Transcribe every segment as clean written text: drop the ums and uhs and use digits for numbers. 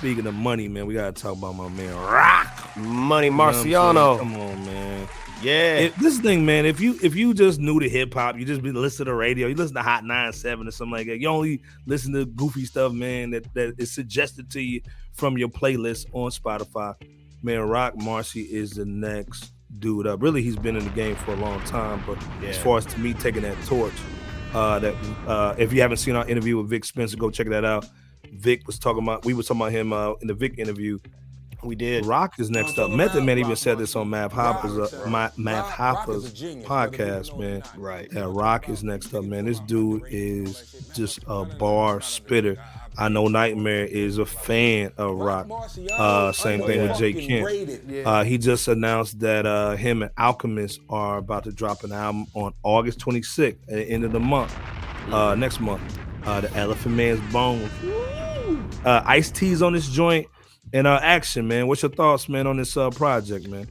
speaking of money, man, we gotta talk about my man Roc Marciano. Come on, man. Yeah. This thing, man. If you just knew the hip hop, you just be listening to the radio, you listen to Hot 97 or something like that. You only listen to goofy stuff, man. That is suggested to you from your playlist on Spotify. Man, Roc Marci is the next dude up. Really, he's been in the game for a long time, but as far as to me taking that torch, if you haven't seen our interview with Vic Spencer, go check that out. We were talking about him in the Vic interview. We did. Roc is next up. Method Man even said this on Math Hopper's podcast, man. Right. Yeah, Roc is next up, man. This dude is just a bar spitter. I know Nightmare is a fan of Roc. Same thing with Jay Kent. He just announced that him and Alchemist are about to drop an album on August 26th at the end of the month. Next month. The Elephant Man's Bones. Ice-T's on this joint. And Action, man. What's your thoughts, man, on this project, man?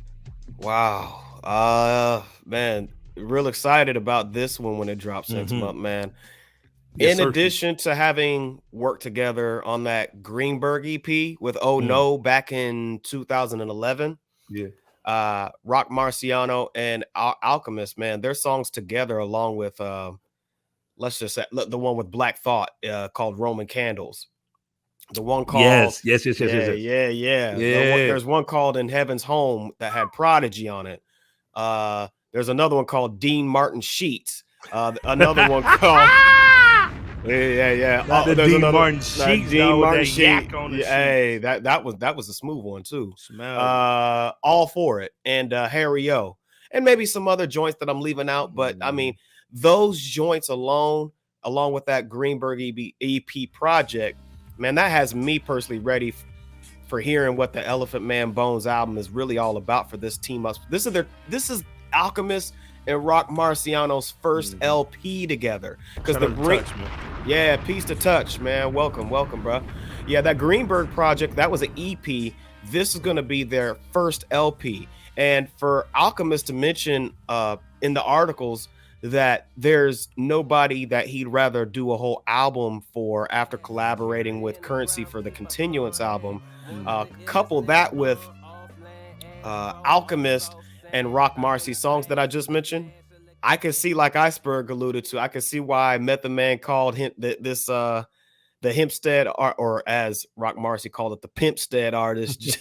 Wow. Man, real excited about this one when it drops next month, man. In addition to having worked together on that Greenberg EP with Oh No back in 2011. Roc Marciano and Alchemist, man, their songs together along with let's just say the one with Black Thought called Roman Candles. The one called yes. There's one called In Heaven's Home that had Prodigy on it. There's another one called Dean Martin Sheets. Another one called There's Dean Martin Sheets. Dean Martin Sheets. Hey, that was a smooth one too. All For It and Harry O, and maybe some other joints that I'm leaving out. But I mean, those joints along with that Greenberg EP project, man, that has me personally ready for hearing what the Elephant Man Bones album is really all about for this team up. This is Alchemist and Roc Marciano's first LP together. Because Piece to Touch, man. Welcome, bro. Yeah, that Greenberg project, that was an EP. This is going to be their first LP. And for Alchemist to mention in the articles that there's nobody that he'd rather do a whole album for after collaborating with Currency for the Continuance album. Couple that with Alchemist and Roc Marci songs that I just mentioned. I can see, like Iceberg alluded to, I can see why Method Man called him the Hempstead or as Roc Marci called it, the Pimpstead artist.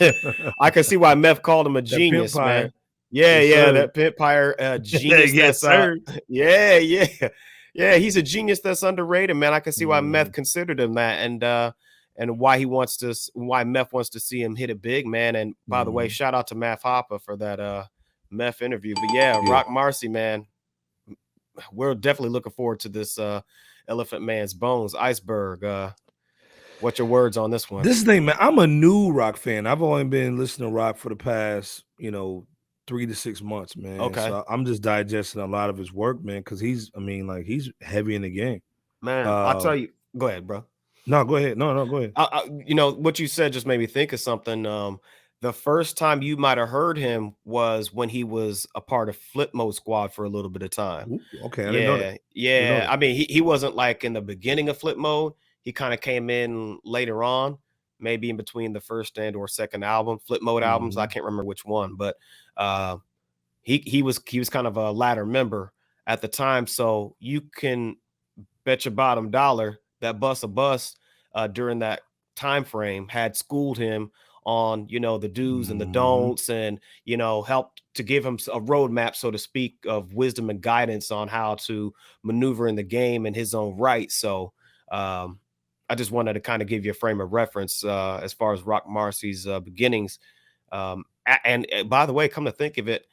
I can see why Meth called him a genius, man. That Pimpire genius. Yes, sir. He's a genius that's underrated, man. I can see why Meth considered him that, and why Meth wants to see him hit it big, man. And by the way, shout out to Math Hopper for that Meth interview. But Roc Marci, man, we're definitely looking forward to this Elephant Man's Bones. Iceberg, what's your words on this one? This thing, man, I'm a new Roc fan. I've only been listening to Roc for the past 3 to 6 months, man. Okay. So I'm just digesting a lot of his work, man, because he's heavy in the game. Man, I'll tell you. Go ahead, bro. No, go ahead. No, go ahead. What you said just made me think of something. The first time you might have heard him was when he was a part of Flip Mode Squad for a little bit of time. Ooh, okay, I didn't know that. Yeah. I mean, he wasn't like in the beginning of Flip Mode. He kind of came in later on, maybe in between the first and or second album, Flip Mode albums. I can't remember which one, but he was kind of a ladder member at the time. So you can bet your bottom dollar that Bus during that time frame had schooled him on the do's and the don'ts, and helped to give him a roadmap, so to speak, of wisdom and guidance on how to maneuver in the game in his own right. So I just wanted to kind of give you a frame of reference as far as Roc Marci's beginnings. And by the way, come to think of it,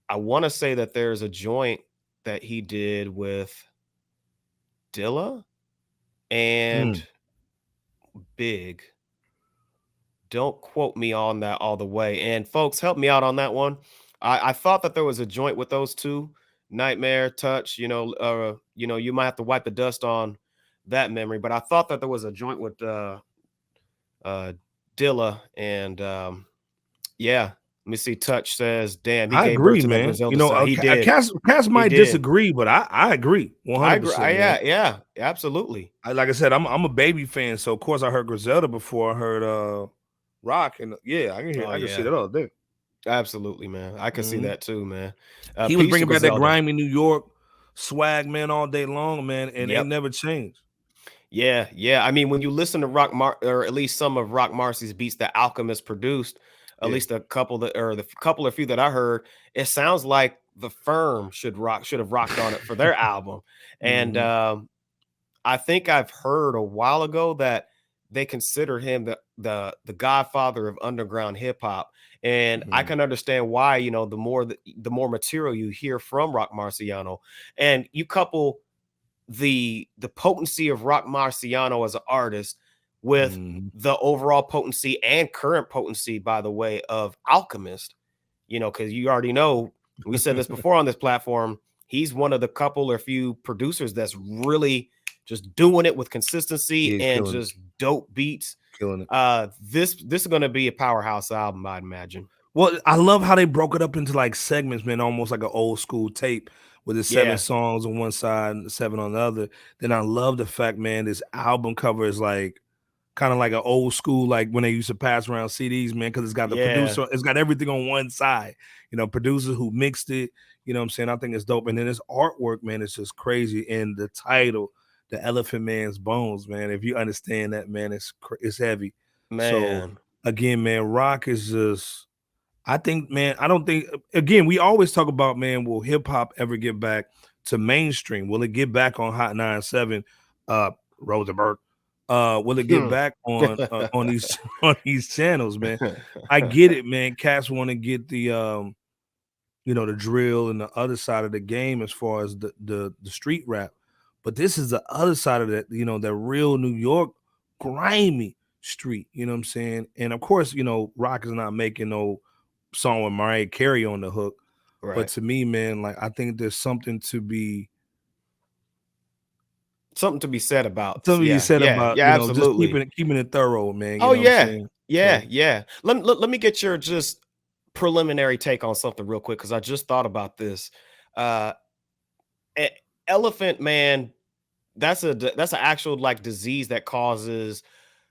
I want to say that there's a joint that he did with Dilla and Big. Don't quote me on that all the way. And folks, help me out on that one. I thought that there was a joint with those two, Nightmare, Touch. You might have to wipe the dust on that memory, but I thought that there was a joint with Dilla and Let me see. Touch says, "Damn, he I gave birth agree, to that man. You Griselda know, sound." He did. Cass He might did. disagree, but I agree I agree. 100%, man. Yeah, yeah, absolutely. Like I said, I'm a baby fan, so of course I heard Griselda before I heard Rock, and yeah, Oh I can see yeah, that all day. absolutely, man. I can see Mhm. that too, man. He was Peace to bringing back that Griselda. grimy New York swag, man, all day long, man, and they Yep. never changed. Yeah, yeah. I mean, when you listen to or at least some of Rock Marci's beats that Alchemist produced, at Yeah. least a couple that or the couple or few that I heard, it sounds like the Firm should have rocked on it for their album. And Mhm. I think I've heard a while ago that they consider him the godfather of underground hip hop, and I Mhm. can understand why. You know, the more material you hear from Roc Marciano, and you couple the potency of Roc Marciano as an artist with Mhm. the overall potency and current potency, by the way, of Alchemist. You know, because you already know we said this before on this platform. He's one of the couple or few producers that's really just doing it with consistency Yeah, and killing it, just dope beats. killing it. This is going to be a powerhouse album, I'd imagine. Well, I love how they broke it up into like segments, man, almost like an old school tape with the 7 Yeah, songs on one side and 7 on the other. Then I love the fact, man, this album cover is like kind of like an old school, like when they used to pass around CDs, man, because it's got the yeah, producer, it's got everything on one side, producer who mixed it, you know what I'm saying? I think it's dope. And then this artwork, man, it's just crazy. And the title, The Elephant Man's Bones, man, if you understand that, man, it's heavy. So man. again, man, rock is just, I think, man, I don't think, again, we always talk about, man, will hip hop ever get back to mainstream? Will it get back on Hot 97, Rosenberg? Will it get back on these on these channels, man? I get it, man. Cats want to get the drill and the other side of the game as far as the street rap. But this is the other side of that, that real New York grimy street, you know what I'm saying? And of course, Rock is not making no song with Mariah Carey on the hook. But Right. to me, man, like I think there's Something to be said about. something you Yeah, said yeah, about, yeah, just absolutely. keeping it thorough, man. You Oh know what I'm yeah, saying? yeah, So yeah. Let me get your just preliminary take on something real quick because I just thought about this. Uh, e- Elephant man, that's an actual like disease that causes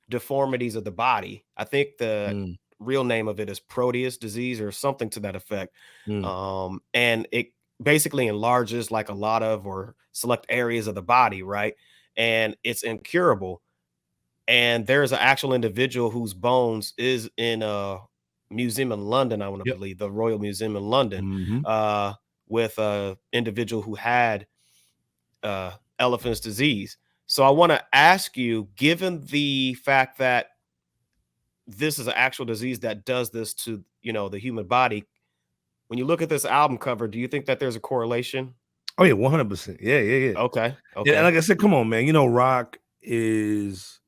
deformities of the body. I think the mm, real name of it is Proteus disease or something to that effect. mm, And it basically enlarges like a lot of or select areas of the body, right? And it's incurable. And there's an actual individual whose bones is in a museum in London, I want to yep. believe, the Royal Museum in London, Hmm. with a individual who had elephant's disease. So I want to ask you, given the fact that this is an actual disease that does this to the human body, when you look at this album cover, do you think that there's a correlation? Oh yeah, 100%. Yeah, yeah, yeah. Okay, And okay, like I said, come on, man. Rock is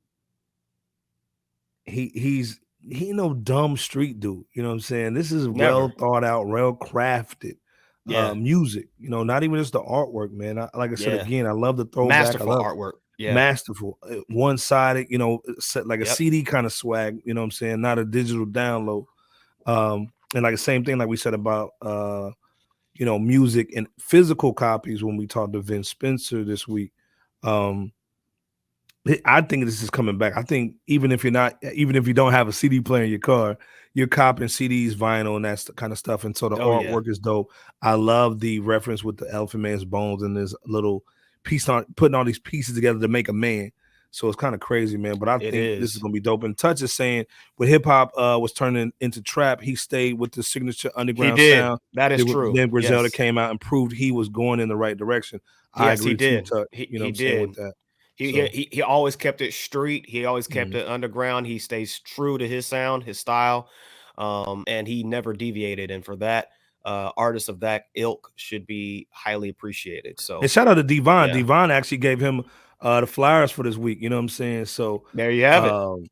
he no dumb street dude. You know what I'm saying? This is well never. thought out, well crafted Yeah, music. Not even just the artwork, man. Like I said yeah, again, I love the throwback. I masterful love artwork. Yeah, masterful, one sided. Set like a yep, CD kind of swag. You know what I'm saying? Not a digital download. And like the same thing, like we said about music and physical copies when we talked to Vince Spencer this week. Um, I think this is coming back. I think even if you don't have a CD player in your car, you're copping CDs, vinyl, and that's the kind of stuff. And so the oh yeah, artwork is dope. I love the reference with the Elephant Man's bones and this little piece on putting all these pieces together to make a man. So it's kind of crazy, man. But I it think this is is. gonna be dope. And Touch is saying when hip hop was turning into trap, he stayed with the signature He underground did. sound. That is true. Then Griselda Yes. came out and proved he was going in the right direction. I Yes, he agree too, did. Touch. He You know what he I'm saying did. with that. He he So he he always kept it street. He always kept mhm. it underground. He stays true to his sound, his style, and he never deviated. And for that, artists of that ilk should be highly appreciated. And So, shout out to Devon. yeah, Devon actually gave him the flyers for this week. You know what I'm saying? So, there you have it. um,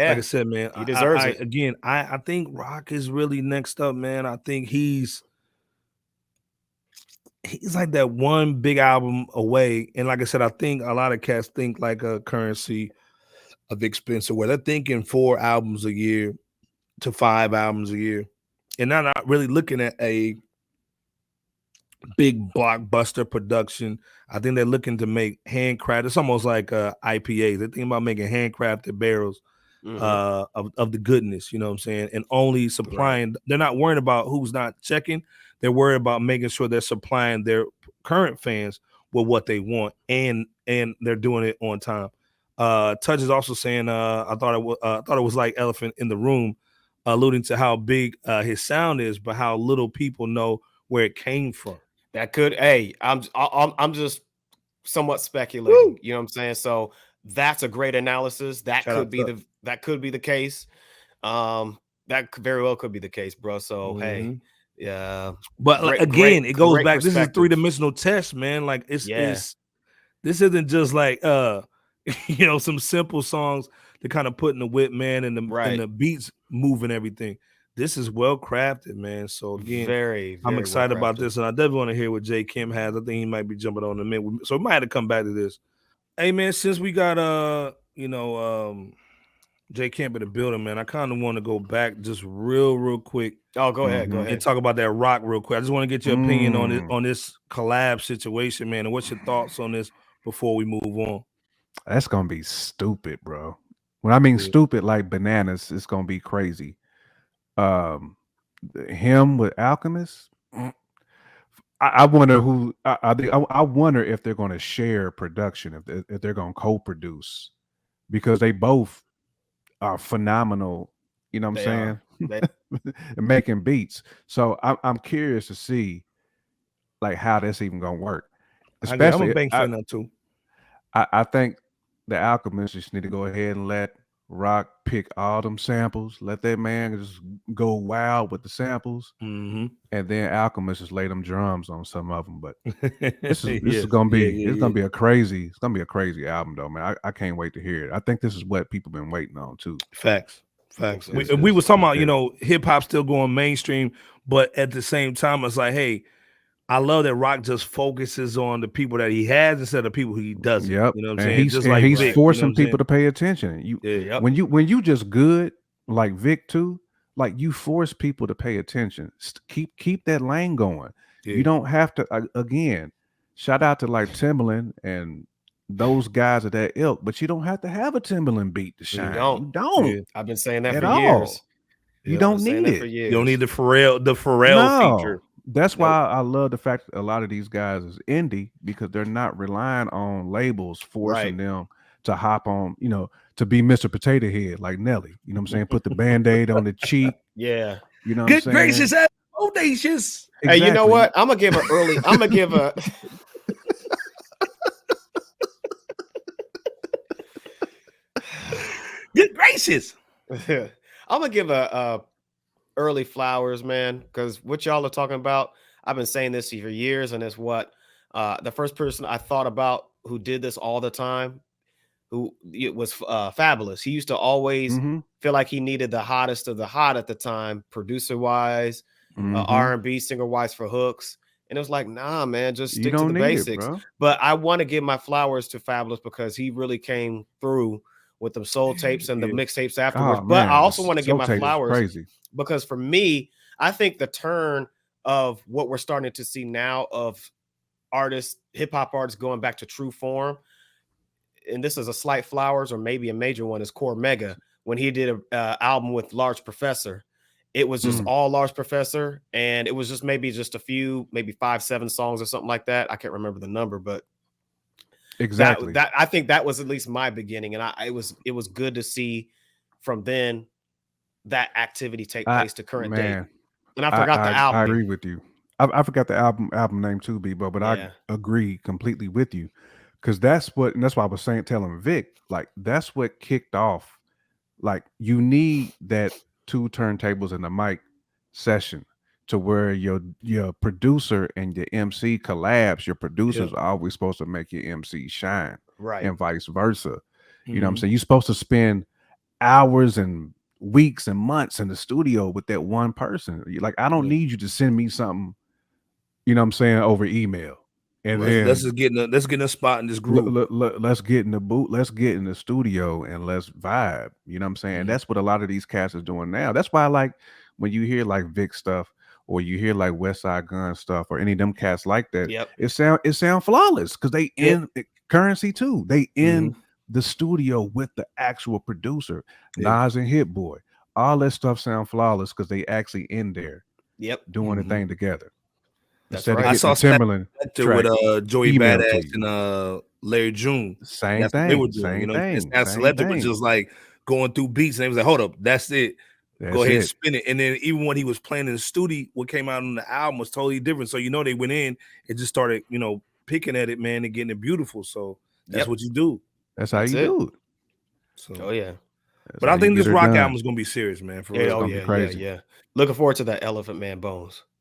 like I Yeah, said, man, he deserves it. I think Rock is really next up, man. I think he's like that one big album away. And like I said, I think a lot of cats think like a Currency, a Vic Spencer, where they're thinking 4 albums a year to 5 albums a year. and they're not really looking at a big blockbuster production. I think they're looking to make handcrafted. It's almost like IPAs. They're thinking about making handcrafted barrels of the goodness. You know what I'm saying? And only supplying. Right. They're not worrying about who's not checking. They're worried about making sure they're supplying their current fans with what they want, and they're doing it on time. Touch is also saying, I thought it was like Elephant in the Room, alluding to how big his sound is, but how little people know where it came from. That could, hey, I'm just somewhat speculating. Woo! You know what I'm saying? So that's a great analysis. That could be the case. That very well could be the case, bro. So hey, yeah. But again, it goes back. This is a 3-dimensional test, man. Like it's this isn't just like some simple songs to kind of put in the whip, man, and the beats moving everything. This is well crafted, man. So again, very I'm excited about this, and I definitely want to hear what J. Kim has. I think he might be jumping on in a minute, so we might have to come back to this. Hey, man, since we got J. Kim in the building, man, I kind of want to go back just real quick. Oh, go ahead, and talk about that Roc real quick. I just want to get your opinion on this collab situation, man, and what's your thoughts on this before we move on. That's gonna be stupid, bro. When I mean stupid, like bananas, it's gonna be crazy. Him with Alchemist. I wonder who. I wonder if they're going to share production, if they're going to co-produce, because they both are phenomenal. You know what I'm saying? Making beats. So I'm curious to see, like, how that's even going to work. Especially, I'm a big fan of too. I think the Alchemists just need to go ahead and let Roc pick all them samples. Let that man just go wild with the samples, and then Alchemist just lay them drums on some of them. But this is gonna be gonna be a crazy album though, man. I can't wait to hear it. I think this is what people been waiting on too. Facts. We was talking about hip hop still going mainstream, but at the same time it's like, hey, I love that Roc just focuses on the people that he has instead of people he doesn't. Yep. You know what I'm saying? He's forcing people to pay attention. When you just good, like Vic too, like you force people to pay attention. Keep that lane going. Yeah. You don't have to again, shout out to like Timbaland and those guys of that ilk, but you don't have to have a Timbaland beat to shine. You don't. Yeah. I've been saying that for years. You don't need it. You don't need the Pharrell feature. That's why I love the fact that a lot of these guys is indie, because they're not relying on labels forcing them to hop on, to be Mr. Potato Head like Nelly. You know what I'm saying? Put the Band-Aid on the cheek. Yeah. You know what I'm saying? Good gracious, audacious. Exactly. Hey, you know what? I'm gonna give a good gracious. I'm gonna give a early flowers, man, because what y'all are talking about, I've been saying this for years, and it's what the first person I thought about who did this all the time, who it was Fabulous. He used to always feel like he needed the hottest of the hot at the time, producer wise, R&B singer wise for hooks, and it was like, nah, man, just stick to the basics. But I want to give my flowers to Fabulous because he really came through with the soul tapes and the mixtapes afterwards. But I also want to give my flowers because for me, I think the turn of what we're starting to see now of artists, hip hop artists going back to true form, and this is a slight flowers or maybe a major one, is Core Mega. When he did a album with Large Professor, it was just all Large Professor, and it was just maybe a few, maybe 5-7 songs or something like that. I can't remember the number, but exactly that I think that was at least my beginning, and it was good to see from then that activity take place to current day. And I forgot the album. I agree with you. I forgot the album name too, B-Bo, but I agree completely with you, because that's why I was telling Vic, like that's what kicked off. Like you need that 2 turntables and a mic session to where your producer and your MC collabs. Your producers are always supposed to make your MC shine, right, and vice versa. You know what I'm saying? You're supposed to spend hours and weeks and months in the studio with that one person. Like, I don't need you to send me something, you know what I'm saying, over email. And then let's get in a spot in this group. Let's get in the booth. Let's get in the studio and let's vibe. You know what I'm saying? That's what a lot of these cats is doing now. That's why, like, when you hear like Vic stuff, or you hear like West Side Gun stuff, or any of them cats like that, it sound flawless because they in Currency too. They in the studio with the actual producer, Nas and Hit Boy. All that stuff sound flawless because they actually in there, doing the thing together. That's Instead right. of getting Timberland with Joey Badass and Larry June. Same that's thing. What they were doing. Same you know, thing. Selected was just like going through beats, and they was like, "Hold up, that's it. Go ahead and spin it." And then even when he was playing in the studio, what came out on the album was totally different. So they went in and just started, picking at it, man, and getting it beautiful. So that's what you do. That's how you do it. So but I think this Roc album is gonna be serious, man. For real. Yeah. Looking forward to that Elephant Man Bones.